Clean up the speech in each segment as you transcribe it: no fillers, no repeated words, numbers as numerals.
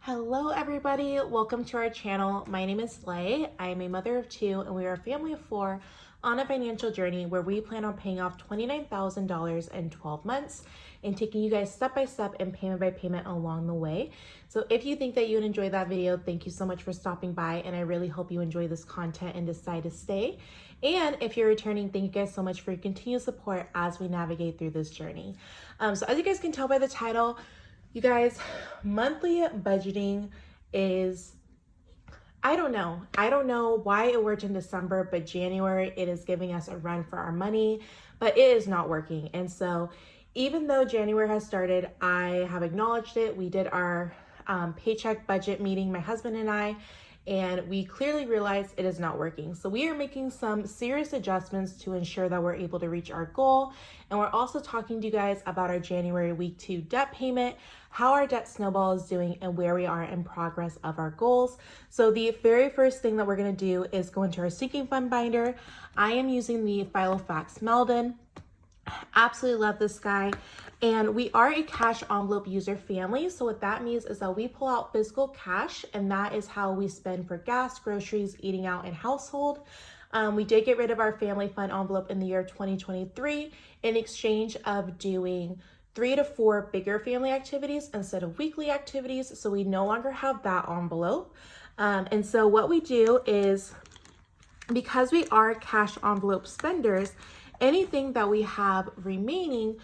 Hello everybody, welcome to our channel. My name is Slay. I am a mother of two and we are a family of four on a financial journey where we plan on paying off $29,000 in 12 months and taking you guys step by step and payment by payment along the way. So if you think that you would enjoy that video, thank you so much for stopping by, and I really hope you enjoy this content and decide to stay. And if you're returning, thank you guys so much for your continued support as we navigate through this journey. So as you guys can tell by the title, you guys, monthly budgeting is, I don't know why it worked in December, but January, it is giving us a run for our money, but it is not working. And so even though January has started, I have acknowledged it. We did our paycheck budget meeting, my husband and I, and we clearly realized it is not working. So we are making some serious adjustments to ensure that we're able to reach our goal. And we're also talking to you guys about our January week 2 debt payment, how our debt snowball is doing, and where we are in progress of our goals. So the very first thing that we're gonna do is go into our sinking fund binder. I am using the Filofax Meldon. Absolutely love this guy. And we are a cash envelope user family. So what that means is that we pull out physical cash, and that is how we spend for gas, groceries, eating out, and household. We did get rid of our family fund envelope in the year 2023 in exchange of doing 3 to 4 bigger family activities instead of weekly activities. So we no longer have that envelope. And so what we do is, because we are cash envelope spenders, anything that we have remaining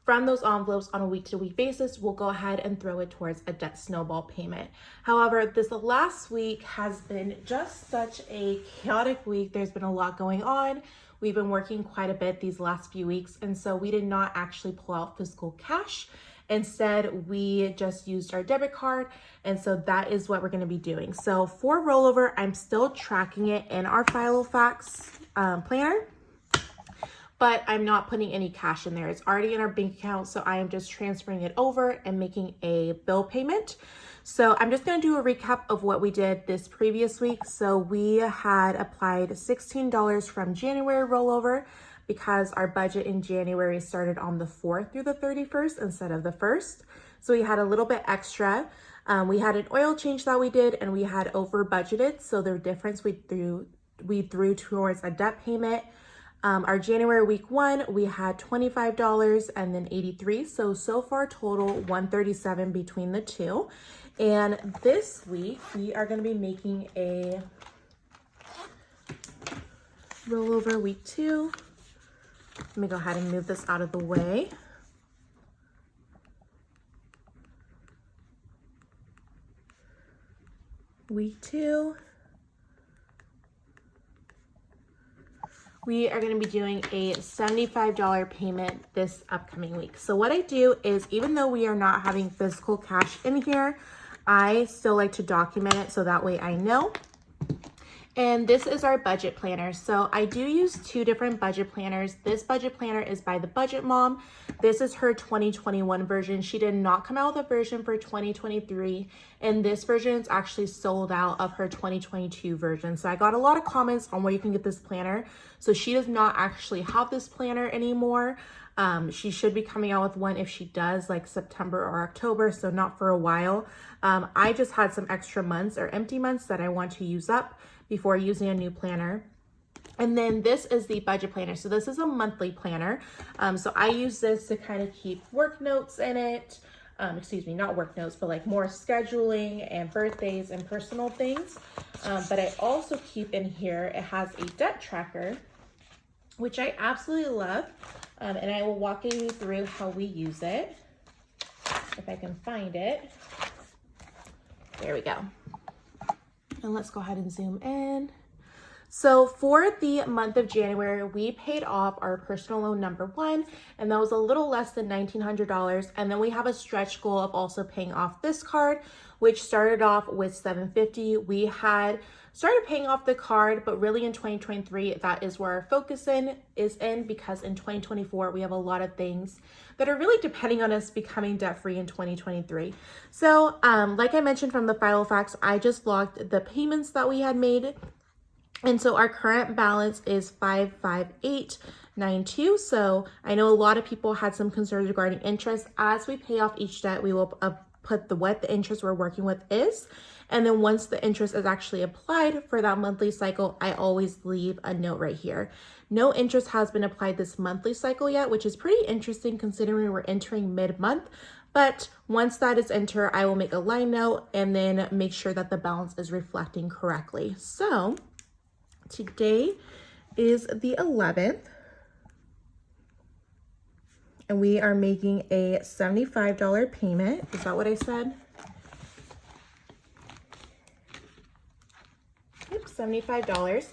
from those envelopes on a week-to-week basis, we'll go ahead and throw it towards a debt snowball payment. However, this last week has been just such a chaotic week. There's been a lot going on. We've been working quite a bit these last few weeks, and so we did not actually pull out physical cash. Instead, we just used our debit card, and so that is what we're going to be doing. So for rollover, I'm still tracking it in our Filofax planner, but I'm not putting any cash in there. It's already in our bank account, so I am just transferring it over and making a bill payment. So I'm just gonna do a recap of what we did this previous week. So we had applied $16 from January rollover because our budget in January started on the 4th through the 31st instead of the 1st. So we had a little bit extra. We had an oil change that we did, and we had over budgeted. So the difference we threw towards a debt payment. Our January week 1, we had $25 and then 83. So far total 137 between the two. And this week we are going to be making a rollover week 2. Let me go ahead and move this out of the way. Week 2. We are going to be doing a $75 payment this upcoming week. So what I do is, even though we are not having physical cash in here, I still like to document it so that way I know. And this is our budget planner. So I do use 2 different budget planners. This budget planner is by the Budget Mom. This is her 2021 version. She did not come out with a version for 2023. And this version is actually sold out of her 2022 version. So I got a lot of comments on where you can get this planner. So she does not actually have this planner anymore. She should be coming out with one if she does, like September or October, so not for a while. I just had some extra months or empty months that I want to use up before using a new planner. And then this is the budget planner. So this is a monthly planner. So I use this to kind of keep work notes in it. Excuse me, not work notes, but like more scheduling and birthdays and personal things. But I also keep in here, it has a debt tracker, which I absolutely love. And I will walk you through how we use it, if I can find it. There we go. And let's go ahead and zoom in. So for the month of January, we paid off our personal loan number 1, and that was a little less than $1,900. And then we have a stretch goal of also paying off this card, which started off with $750. We had started paying off the card, but really in 2023, that is where our focus is in, because in 2024, we have a lot of things that are really depending on us becoming debt-free in 2023. So like I mentioned from the Filofax, I just logged the payments that we had made. And so our current balance is $558.92. So I know a lot of people had some concerns regarding interest. As we pay off each debt, we will put what the interest we're working with is. And then once the interest is actually applied for that monthly cycle, I always leave a note right here. No interest has been applied this monthly cycle yet, which is pretty interesting considering we're entering mid-month. But once that is entered, I will make a line note and then make sure that the balance is reflecting correctly. So today is the 11th. And we are making a $75 payment. Is that what I said? Yep, $75.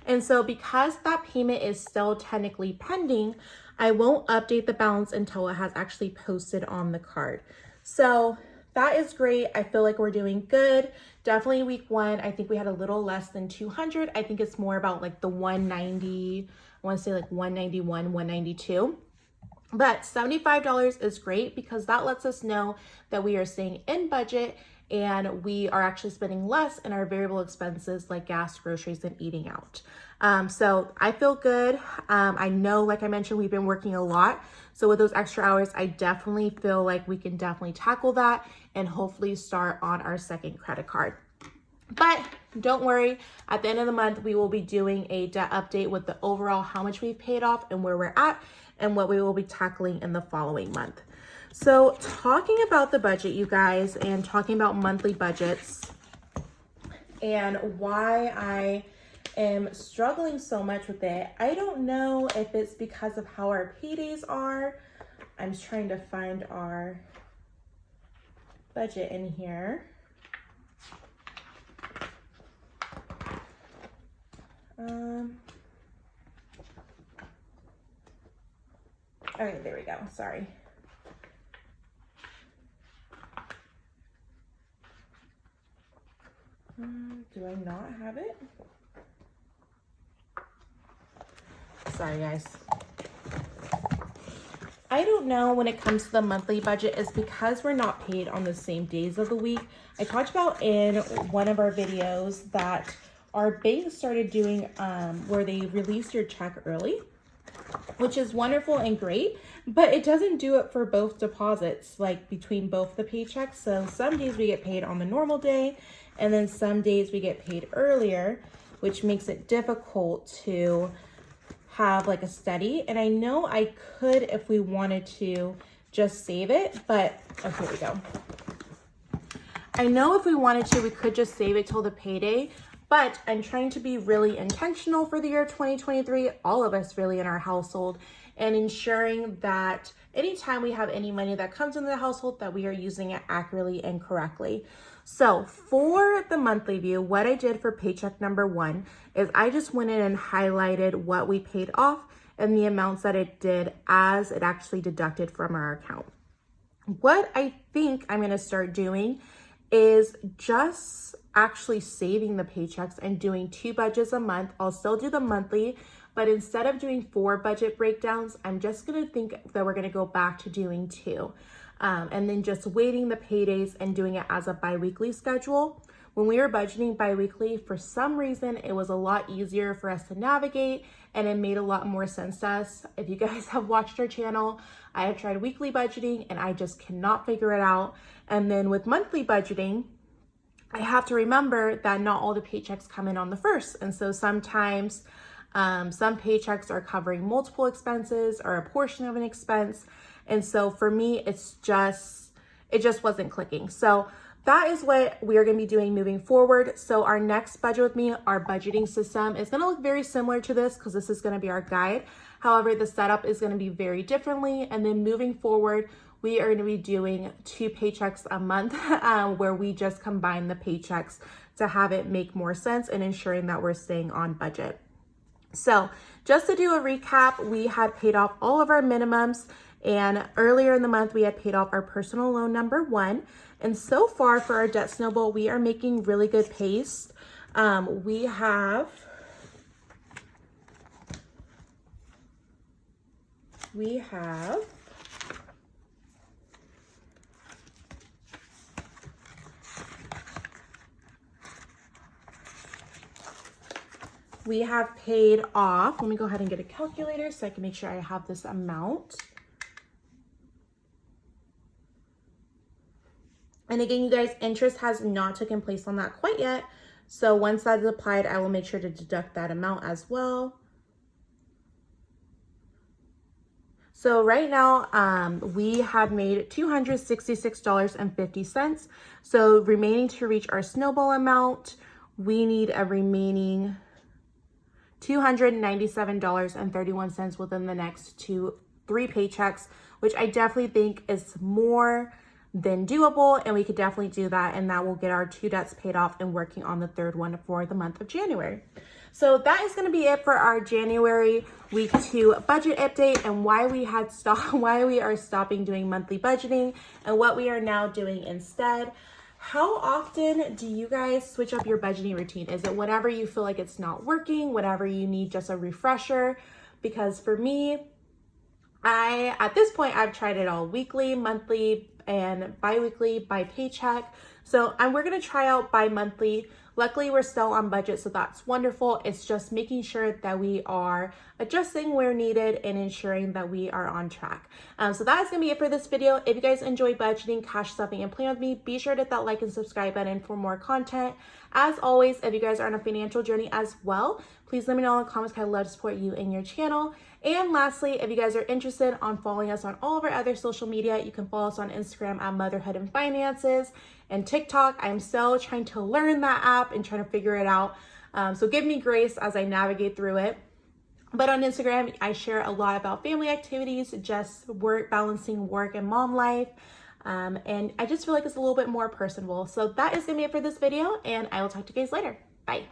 And so because that payment is still technically pending, I won't update the balance until it has actually posted on the card. So that is great. I feel like we're doing good. Definitely week one, I think we had a little less than 200. I think it's more about like the 190, I want to say like 191, 192. But $75 is great because that lets us know that we are staying in budget and we are actually spending less in our variable expenses like gas, groceries, and eating out. So I feel good. I know, like I mentioned, we've been working a lot. So with those extra hours, I definitely feel like we can definitely tackle that and hopefully start on our second credit card. But don't worry, at the end of the month, we will be doing a debt update with the overall how much we've paid off and where we're at and what we will be tackling in the following month. So talking about the budget, you guys, and talking about monthly budgets and why I am struggling so much with it. I don't know if it's because of how our paydays are. I'm just trying to find our budget in here. Okay, there we go. Sorry. Do I not have it? Sorry, guys. I don't know when it comes to the monthly budget is because we're not paid on the same days of the week. I talked about in one of our videos that our bank started doing where they release your check early, which is wonderful and great, but it doesn't do it for both deposits, like between both the paychecks. So some days we get paid on the normal day, and then some days we get paid earlier, which makes it difficult to have like a steady. And I know I could, if we wanted to, just save it, but oh, here we go. I know if we wanted to, we could just save it till the payday, but I'm trying to be really intentional for the year 2023, all of us really in our household, and ensuring that anytime we have any money that comes into the household, that we are using it accurately and correctly. So for the monthly view, what I did for paycheck number 1 is I just went in and highlighted what we paid off and the amounts that it did as it actually deducted from our account. What I think I'm going to start doing is just actually saving the paychecks and doing 2 budgets a month. I'll still do the monthly, but instead of doing 4 budget breakdowns, I'm just going to think that we're going to go back to doing 2. And then just waiting the paydays and doing it as a bi-weekly schedule. When we were budgeting bi-weekly, for some reason, it was a lot easier for us to navigate and it made a lot more sense to us. If you guys have watched our channel, I have tried weekly budgeting and I just cannot figure it out. And then with monthly budgeting, I have to remember that not all the paychecks come in on the 1st. And so sometimes some paychecks are covering multiple expenses or a portion of an expense. And so for me, it just wasn't clicking. So that is what we are going to be doing moving forward. So our next budget with me, our budgeting system is going to look very similar to this because this is going to be our guide. However, the setup is going to be very differently. And then moving forward, we are going to be doing 2 paychecks a month where we just combine the paychecks to have it make more sense and ensuring that we're staying on budget. So just to do a recap, we had paid off all of our minimums. And earlier in the month, we had paid off our personal loan number 1. And so far for our debt snowball, we are making really good pace. We have paid off, let me go ahead and get a calculator so I can make sure I have this amount. And again, you guys, interest has not taken place on that quite yet. So once that is applied, I will make sure to deduct that amount as well. So right now, we have made $266.50. So remaining to reach our snowball amount, we need a remaining $297.31 within the next 3 paychecks, which I definitely think is more than doable, and we could definitely do that, and that will get our 2 debts paid off and working on the 3rd one for the month of January. So that is going to be it for our January week 2 budget update, and why we are stopping doing monthly budgeting and what we are now doing instead. How often do you guys switch up your budgeting routine? Is it whenever you feel like it's not working, whenever you need just a refresher? Because for me, at this point, I've tried it all: weekly, monthly, and bi-weekly, by paycheck. So we're gonna try out bi-monthly. Luckily, we're still on budget, so that's wonderful. It's just making sure that we are adjusting where needed and ensuring that we are on track. So that is gonna be it for this video. If you guys enjoy budgeting, cash stuffing, and plan with me, be sure to hit that like and subscribe button for more content. As always, if you guys are on a financial journey as well, please let me know in the comments. I'd love to support you in your channel. And lastly, if you guys are interested on following us on all of our other social media, you can follow us on Instagram at Motherhood and Finances, and TikTok. I'm still trying to learn that app and trying to figure it out. So give me grace as I navigate through it. But on Instagram, I share a lot about family activities, just balancing work and mom life. And I just feel like it's a little bit more personable. So that is gonna be it for this video, and I will talk to you guys later. Bye.